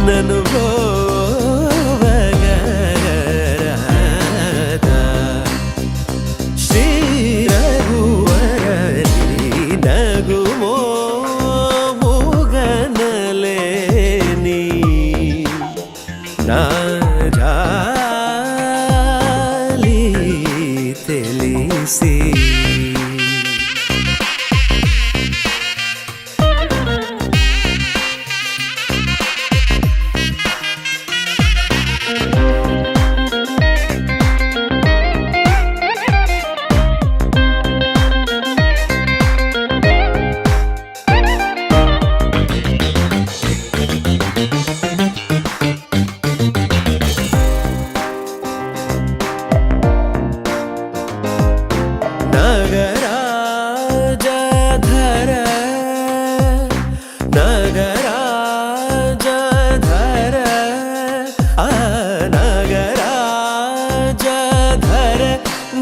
నను శ్రీ రఘువరని నగుమో ముగనలేని నా జాలి తెలిసి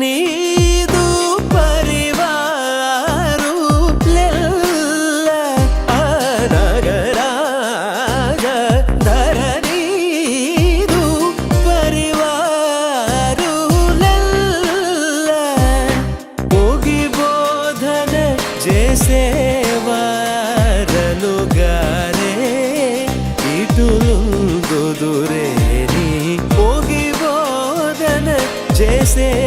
నీదు పరివారు నగరాజధర నీదు పరివారు ముగి బోధన చేసేవారనుగారే ఇటులుందురే ముగి బోధన చేసేవారనుగారే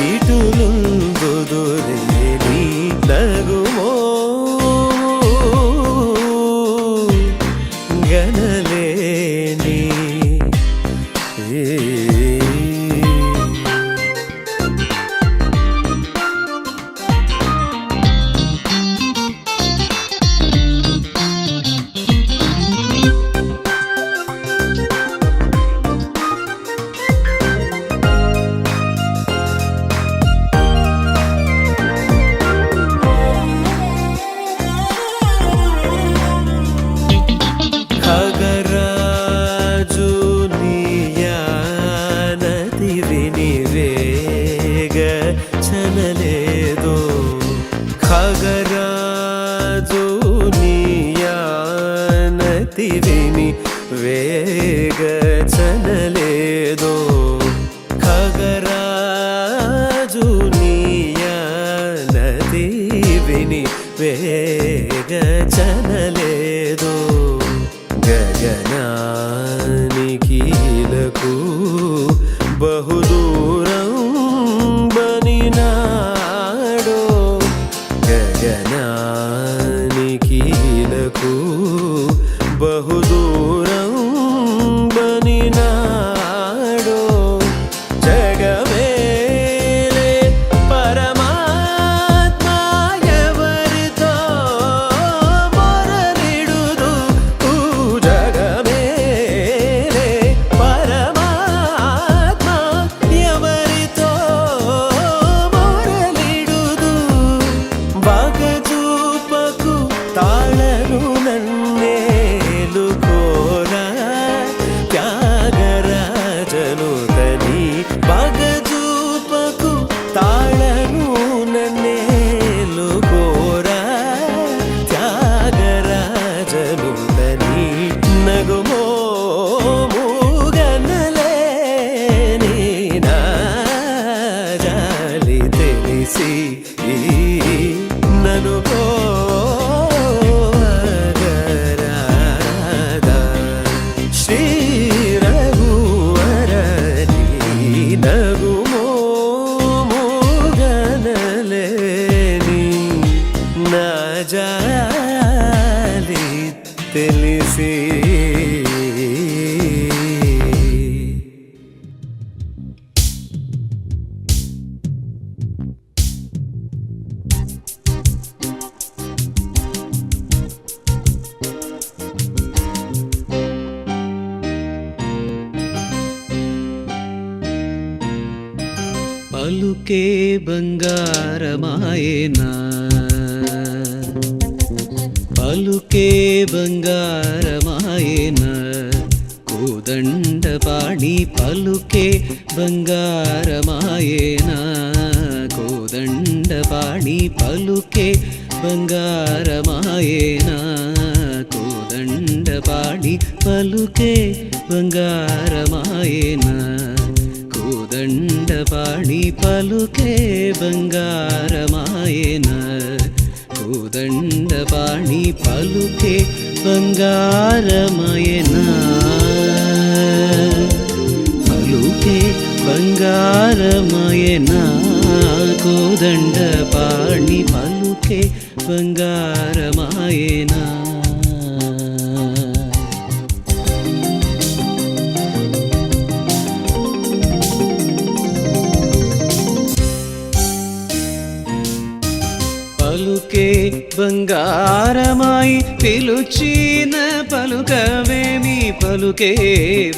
ఇటులుందురే నగుమో గనలేని ఖగరాజు నీయానతి వినివేగ చనలేదో ఖగరాజు నీయానతి వినివేగ చనలేదో ఖగరాజు నీయానతి వినివేగ చనలేదో గగనానికీలకు బహుదూరం బనినాడో గగనానికీలకు బహుదూరం బనినాడో జగమేలే పరమాత్మ ఎవరితో మొరలిడుదు జగమేలే పరమాత్మ ఎవరితో మొరలిడుదు బాగజూపకు తాళను నన్నేలు కోరా త్యాగరాజను తని బాగజూపకు తాళను నన్నేలు కోరా త్యాగరాజను తని నగుమో మూగనలేని నా జాలి తెలిసి నను శ్రీ రఘువరని నగుమో మూగనలేని నా జాలి తెలిసి పలుకే బంగారమాయేనా పలుకే బంగారమాయేనా కోదండపాణి పలుకే బంగారమాయేనా కోదండపాణి పలుకే బంగారమాయేనా కోదండపాణి పలుకే బంగారమాయేనా కోదండపాణి పలుకే బంగారమాయేనా కోదండపాణి పలుకే బంగారమాయేనా పలుకే బంగారమాయేనా కోదండపాణి పలుకే బంగారమాయేనా పలుకే బంగారమాయి పిలుచిన పలుకవేమి పలుకే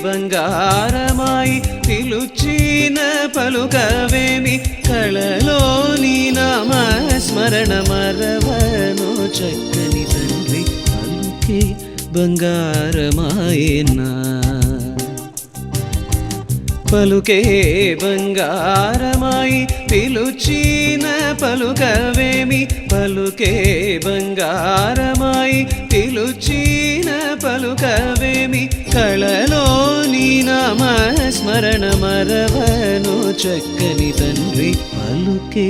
బంగారమాయి పిలుచిన పలుకవేమి కళలోని నామస్మరణ మరవను చక్కని తండ్రి పలుకే బంగారమాయేనా పలుకే బంగారమాయి పిలుచిన పలుకవేమి పలుకే బంగారమాయి పిలుచిన పలుకవేమి కళలోని నామస్మరణ మరవను చక్కని తండ్రి పలుకే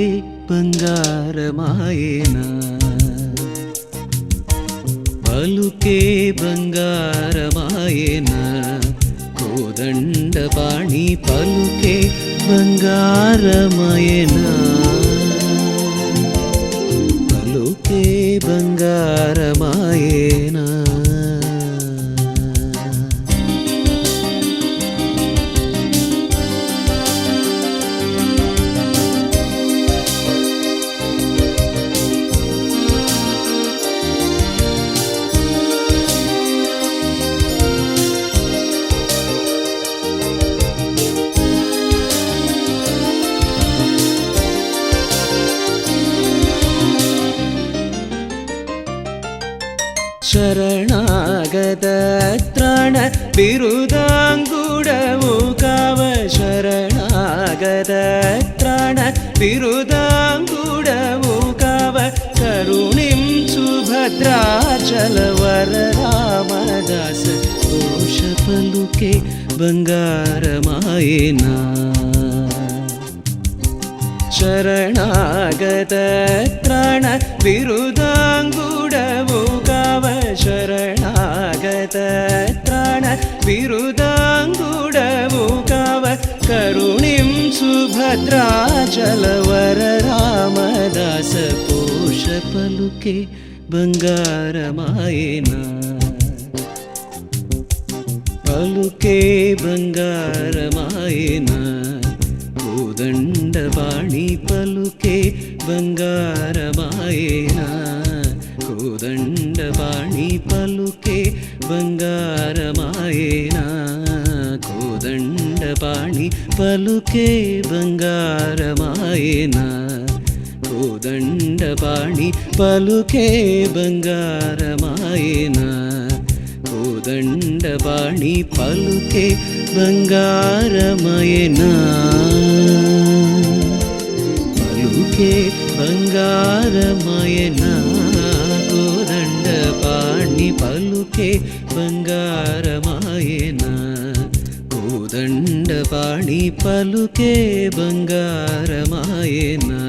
బంగారమాయేనా పలుకే బంగారమాయేనా కోదండపాణి పలుకే బంగారమాయేనా పలుకే బంగారమాయేనా ಶರಣಾಗತ ತ್ರಾಣ ಬಿರುದಾಂಗುಡವು ಕಾವ ಶರಣಾಗತ ತ್ರಾಣ ಬಿರುದಾಂಗುಡವು ಕಾವ ಕರುಣಿಂಚು ಭದ್ರಾಚಲವರ ರಾಮದಾಸ ದೋಷ ಪಲುಕೆ ಬಂಗಾರಮಾಯೇನಾ ಶರಣಾಗತ ತ್ರಾಣ ಬಿರುದಾಂಗುಡವು ಕಾವ ಶರಣಾಗತ ತ್ರಾಣ ಬಿರುದಾಂಗುಡವು ಕಾವ ಕರುಣಿಂಸು ಭದ್ರಾಚಲವರ ರಾಮದಾಸ ಪೋಷ ಪಲುಕೆ ಬಂಗಾರಮಾಯೇನಾ ಪಲುಕೆ ಬಂಗಾರಮಾಯೇನಾ కోదండపాణి పలుకే బంగారమాయేనా కోదండపాణి పలుకే బంగారమాయేనా కోదండపాణి పలుకే బంగారమాయేనా కోదండపాణి పలుకే బంగారమాయేనా కోదండపాణి పలుకే బంగారమాయేనా పలుకే బంగారమాయేనా కోదండపాణి పలుకే బంగారమాయేనా కోదండపాణి పలుకే బంగారమాయేనా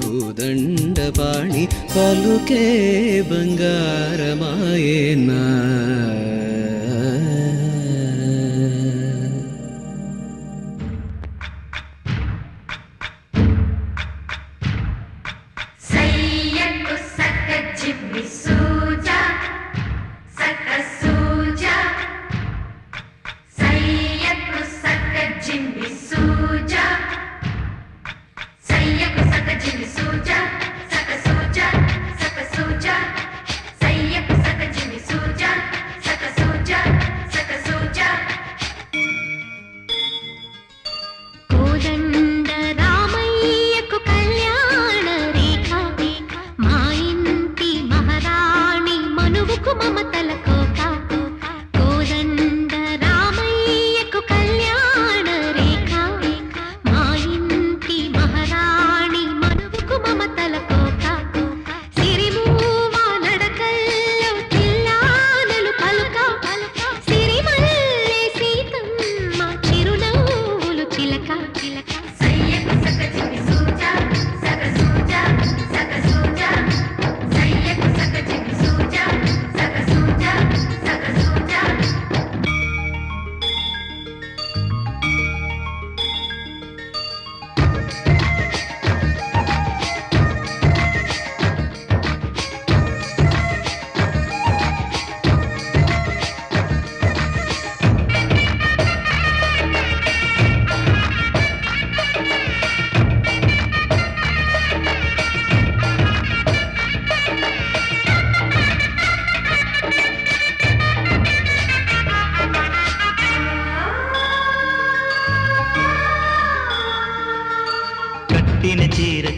కోదండపాణి పలుకే బంగారమాయేనా సక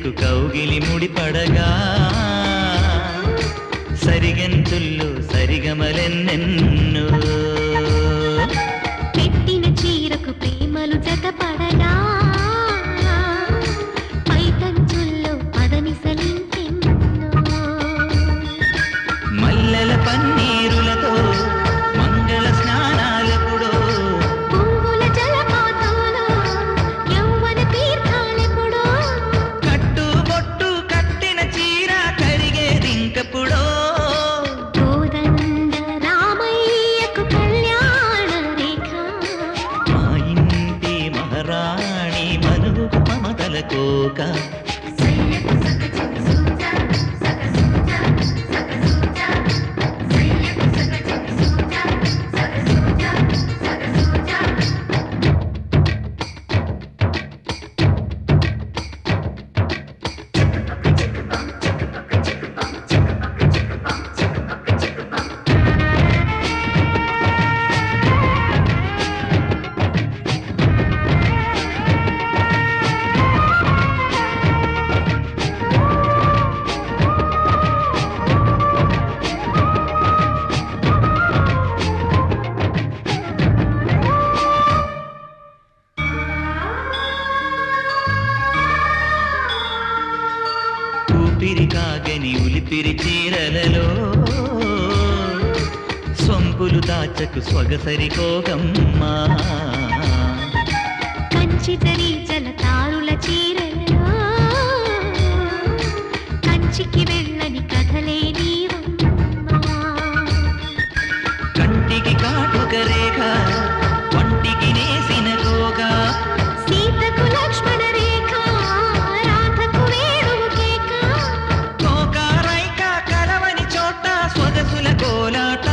చీరకు కౌగిలి ముడిపడగా సరిగంతుల్లో సరిగమలెన్నెన్నో పెట్టిన చీరకు ప్రేమలు జతపడగా పైతంచుల్లో పదనిసలింకెన్నో మల్లెల పన్నీరులతో మంగళ స్నానాలెప్పుడో పువ్వుల జలపాతంలో యౌవన తీర్థాలెప్పుడో కట్టు బొట్టు కట్టిన చీర కరిగేదింకప్పుడో కోదండ రామయ్యకు కళ్యాణ రేఖ మా ఇంటి మహారాణి మనుగు మమతల కోక ఊపిరి కాగని ఉలిపిరి చీరలలో సొంపులు దాచకు స్వగసరి కోగమ్మా కంచి జరి జలతారుల చీరలలో కంచికి వెళ్ళని కథలే నీవమ్మా కంటికి కాటుక రేఖ వంటికి నేసిన కోగా సీతకు లక్ష్మణ రేఖ రాధకు వేణువు కేక కోకారైక కలవని చోట స్వగసుల కోలాట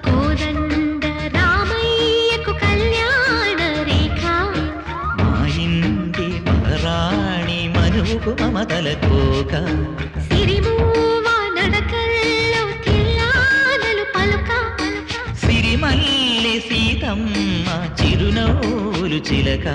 కోదండ రామయ్యకు కళ్యాణ రేఖ మా ఇంటి మహారాణి మనుగు మమతల కోక సిరిమూవ నడకల్లో తిల్లానలు పలుక సిరిమల్లి సీతమ్మ చిరునవ్వులు చిలక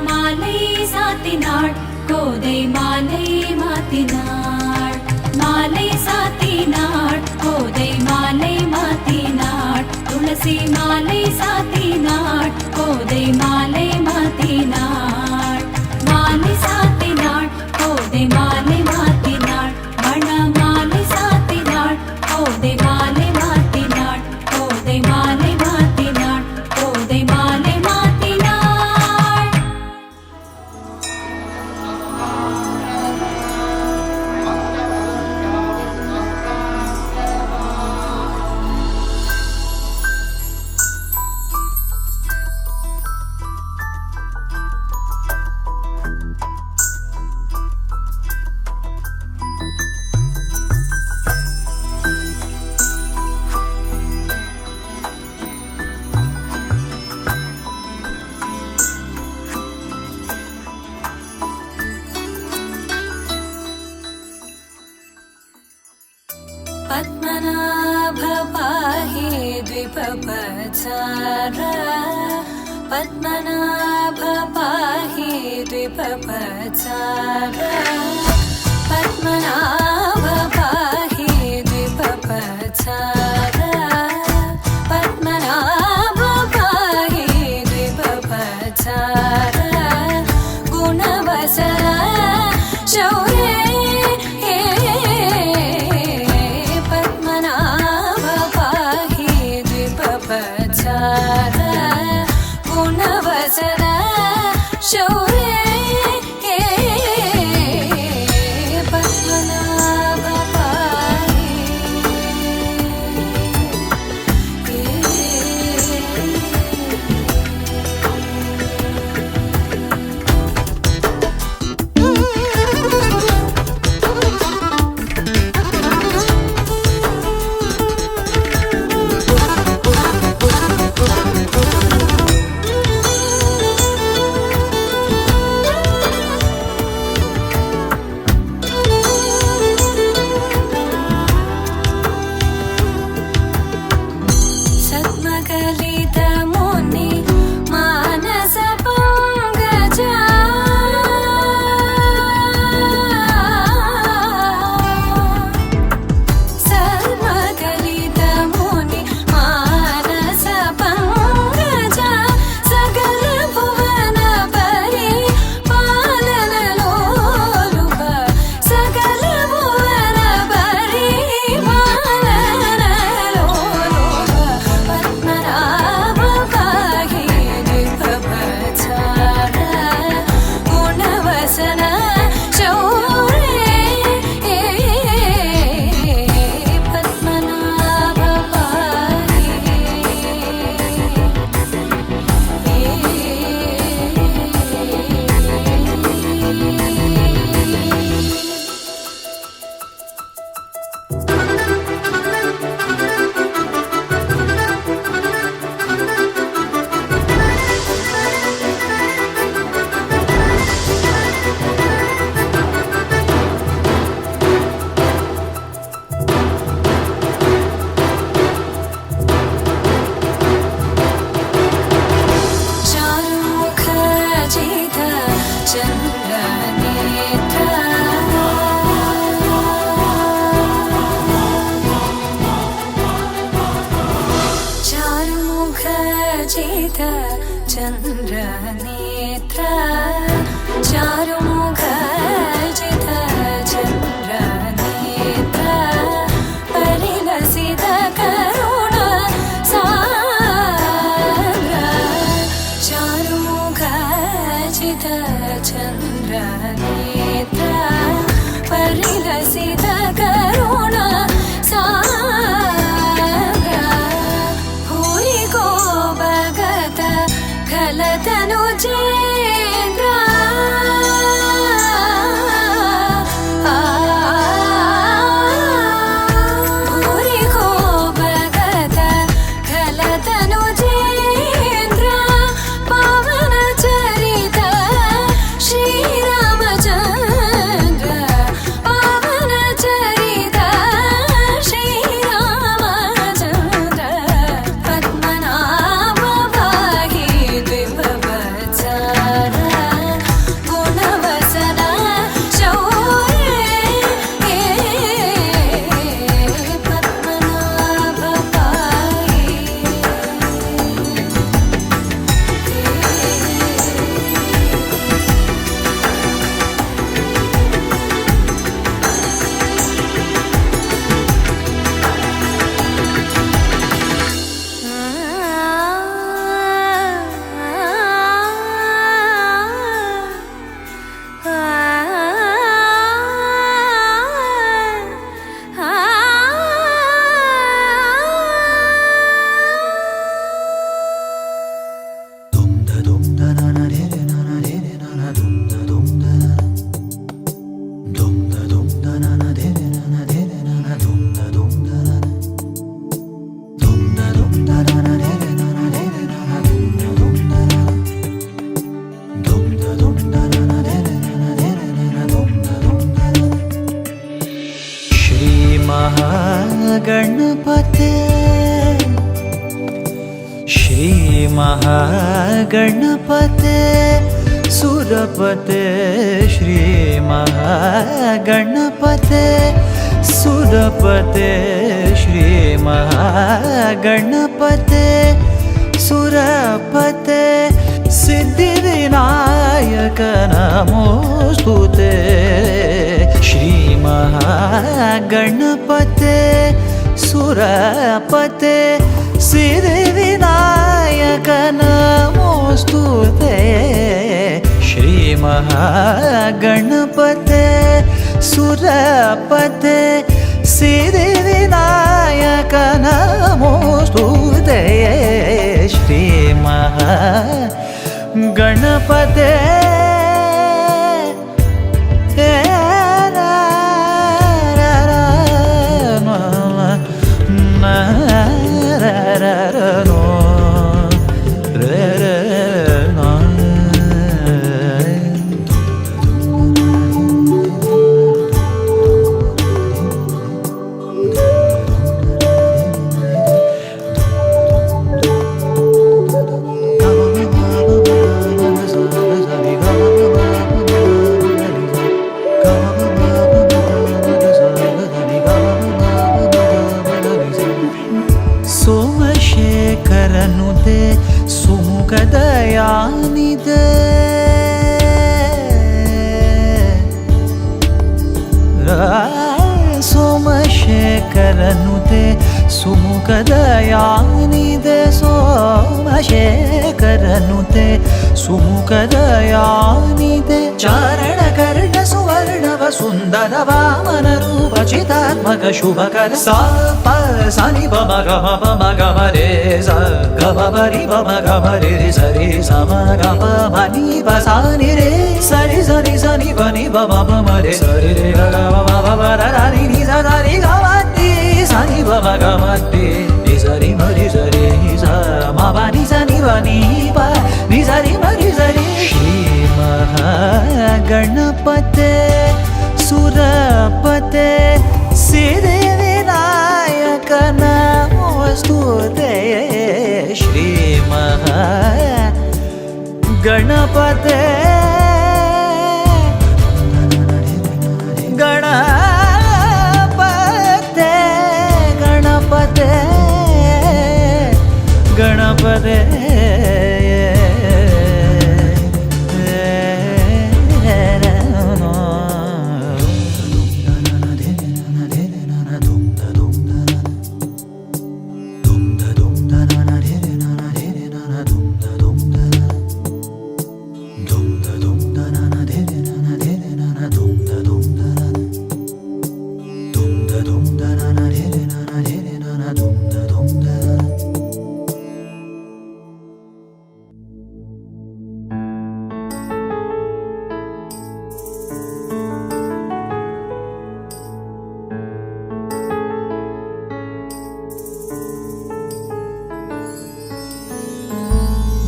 மாலை சாத்தினாள் கோதை மாலை மாத்தினாள் மாலை சாத்தினாள் கோதை மாலை மாத்தினாள் துளசி மாலை சாத்தினாள் கோதை மாலை மாத்தினாள் மாலை சாத்தினாள் கோதை மாலை மாத்தினாள் மண மாலை சாத்தினாள் கோதை மாலை மாத்தினாள் கோதை மாலை மாத்தினாள் கோதை மாலை மாத்தினாள் पद्मनाभ पाहि द्विपपचार पद्मनाभ पाहि द्विपपचार पद्मनाभ पाहि द्विपपचार पद्मनाभ पाहि द्विपपचार गुणवसर शौर्ये गुणवसर शौर्ये पद्मनाभ पाहि चन्द्रनेत्र चारुमुख जित चन्द्रनेत्र परिलसित करुण सान्द्र चारुमुख जित चन्द्रनेत्र परिलसित करुण सान्द्र भूरि को भगत खलतनु चेन्द्र भूरि को भगत खलतनु चेन्द्र पावन चरित श्रीरामचन्द्र पावन चरित श्री महागणपते श्री महागणपते सुरपते श्री महागणपते सुरपते श्री महागणपते सुरपते सिद्धिविनायक नमोस्तुते श्री महागणपते सुरपते सिद्धिविनायक नमोस्तुते श्री महागणपते सुरपते सिद्धिविनायक नमोस्तुते श्री महागणपते ಸೋಮಶೇಖರನುದೆ ಸುಮುಖದಯಾನಿದೆ ಸೋಮಶೇಖರನುದೆ ಸುಮುಖದಯಾನಿದೆ ಸೋಮಶೇಖರನುದೆ ಸುಮುಖದಯಾನಿದೆ ಚಾರಣಕರ್ಣ ಸುವರ್ಣವ ಸುಂದರ ವಾಮನ ರೂಪ ಚಿತಾತ್ಮಕ ಶುಭಕರ ಸಾ ಪ ಸನಿ ಬಮ ಗಮ ಬಮ ಗಮ ರೇ ಸ ಗಮ ಬರಿ ಬಮ ಗಮ ರೇ ರಿ ಸರಿ ಸಮ ಗಮ ಬನಿ ಬಸಾನಿ ರೇ ಸರಿ ಸರಿ ಸನಿ ಬನಿ ಬಮ ಬಮ ರೇ ಸರಿ ರೇ ಗ ಬಮ ಬಮ ರ ರ ನಿ ನಿ ಸ ದ ರಿ ಗ ಮ ಟಿ ಸನಿ ಬಮ ಗಮ ಟಿ ನಿ ಸರಿ ಮರಿ ಸರಿ ಸ ಮ ಬ ನಿ ಸ ನಿ ಬ ನಿ ಪ ನಿ ಸರಿ ಮರಿ ಸರಿ ಶ್ರೀ महागणपते सुरपते सिद्धिविनायक नमोस्तुते श्री महागणपते गणपते गणपते गणपते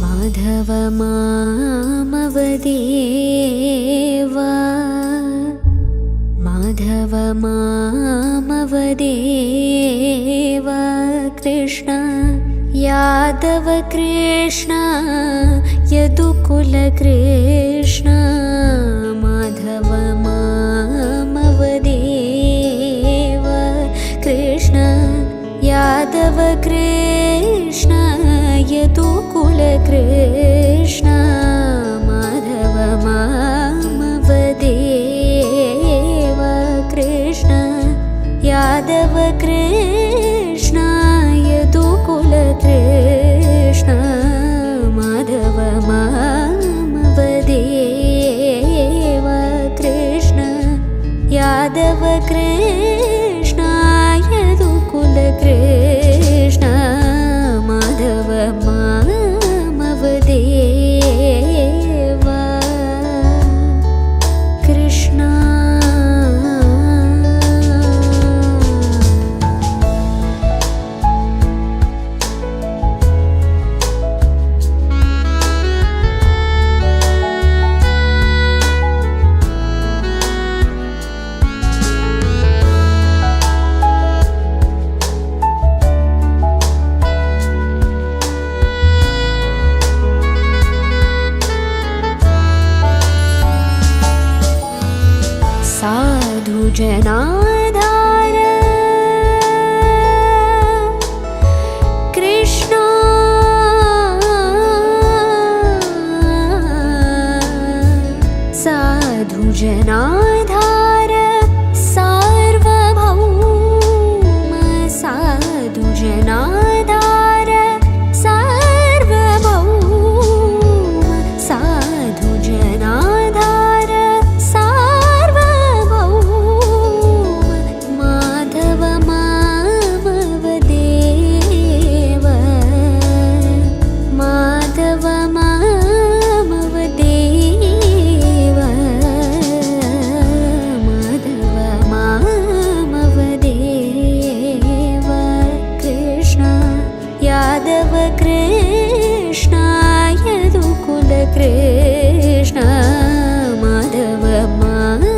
माधव मामवदेवा माधव मामवदेवा कृष्ण यादव कृष्ण यदुकुल कृष्ण माधव मामवदेवा कृष्ण यादव कृष्ण यदुकुल कृष्ण माधव मामवदेवा कृष्ण यादव कृष्ण यदुकुल कृष्ण माधव मामवदेवा कृष्ण यादव कृष्ण यदुकुल कृष्ण माधव मामवदेवा कृष्ण जनाधार कृष्ण साधु जनाधार सार्वभौम साधु जनाधार सार्वभौम साधु जनाधार सार्वभौम माधव मामवदेव माधव मामवदेव माधव मामवदेव कृष्ण यादव कृष्ण यदुकुल कृष्ण माधव मामवदेव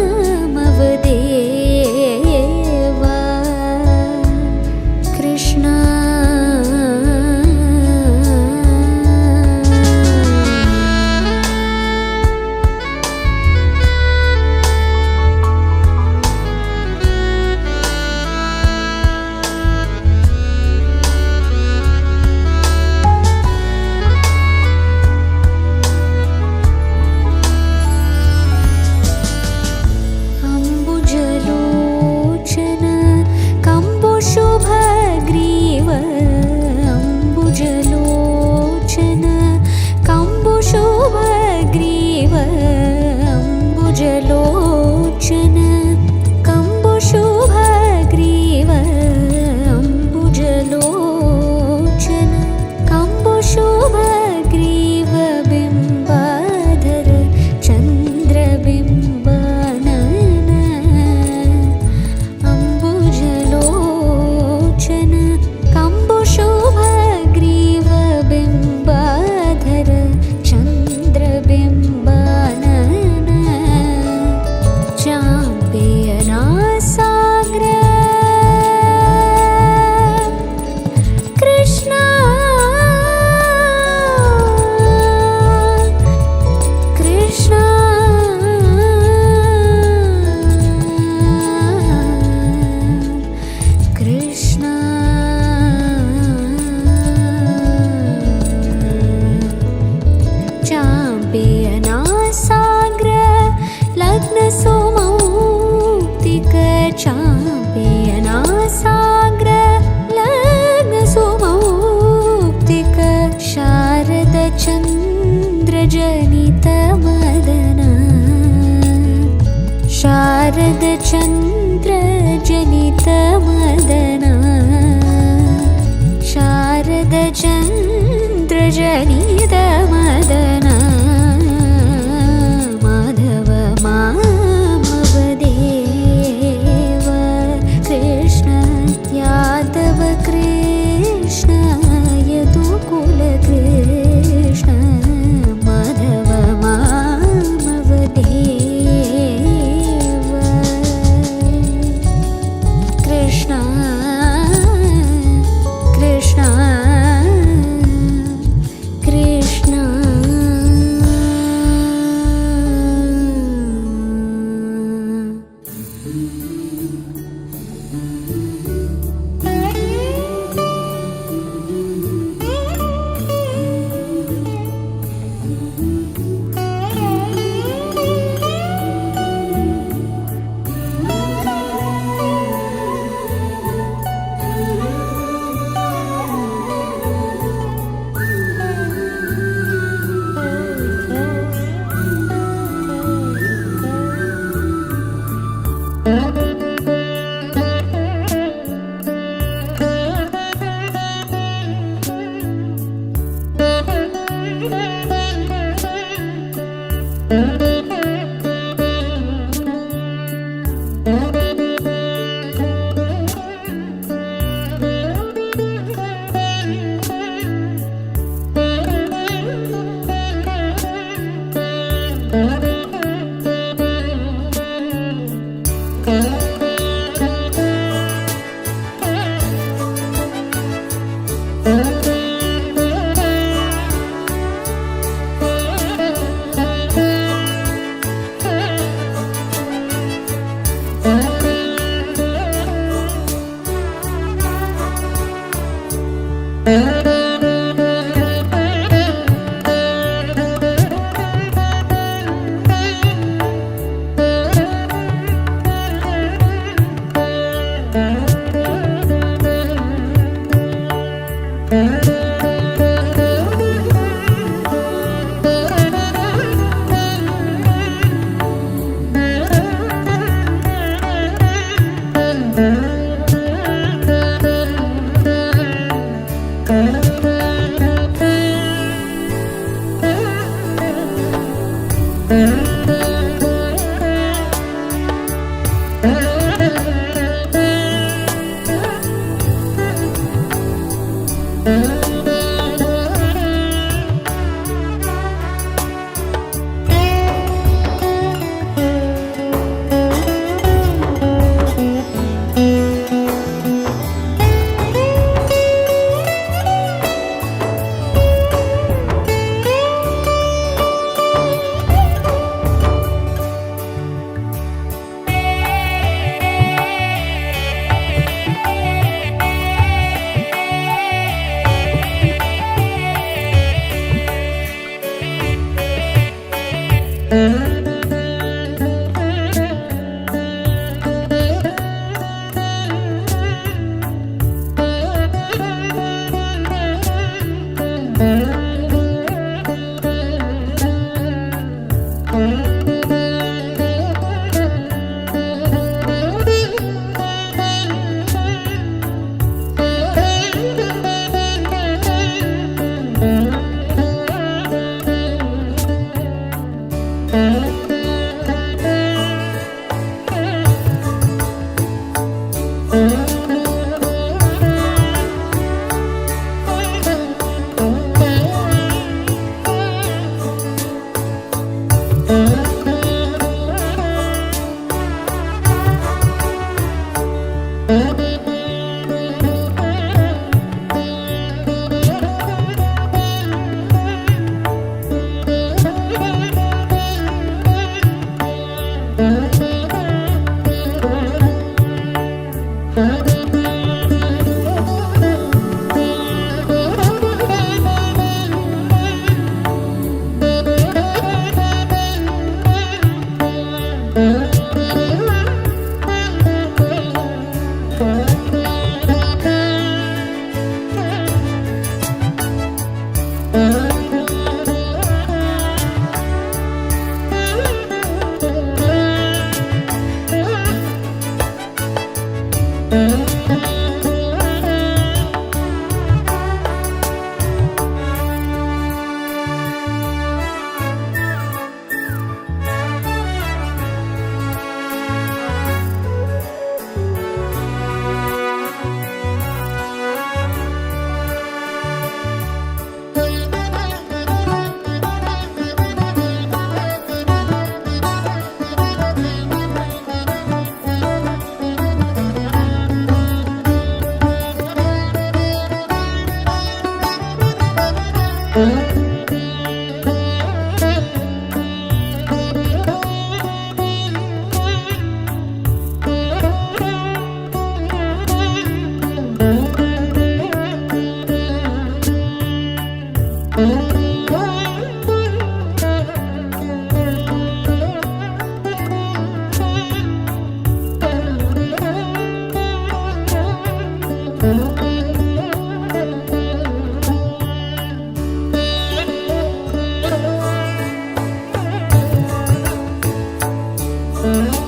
कृष्ण अम्बुजलोचन कम्बुशुभग्रीव अम्बुजलोचन कम्बुशुभग्रीव अम्बुजलोचन कम्बुशुभग्रीव अम्बुजलोचन कम्बुशुभग्रीव बिम्बाधर चन्द्रबिम्बानन अम्बुजलोचन कम्बुशुभग्रीव बिम्बाधर चन्द्रबिम्बानन चाम्पेयनासाग्र कृष्ण कृष्ण कृष्ण चाम्पेयनासाग्र लग्नसुमौक्तिक चाम्पेयनासाग्र लग्नसुमौक्तिक शारदचन्द्रजनितमदन शारदचन्द्रजनितमदन शारदचन्द्रजनितमदन माधव मामवदेव कृष्ण यादव कृष्ण यदुकुल कृष्ण माधव मामवदेव कृष्ण Thank you.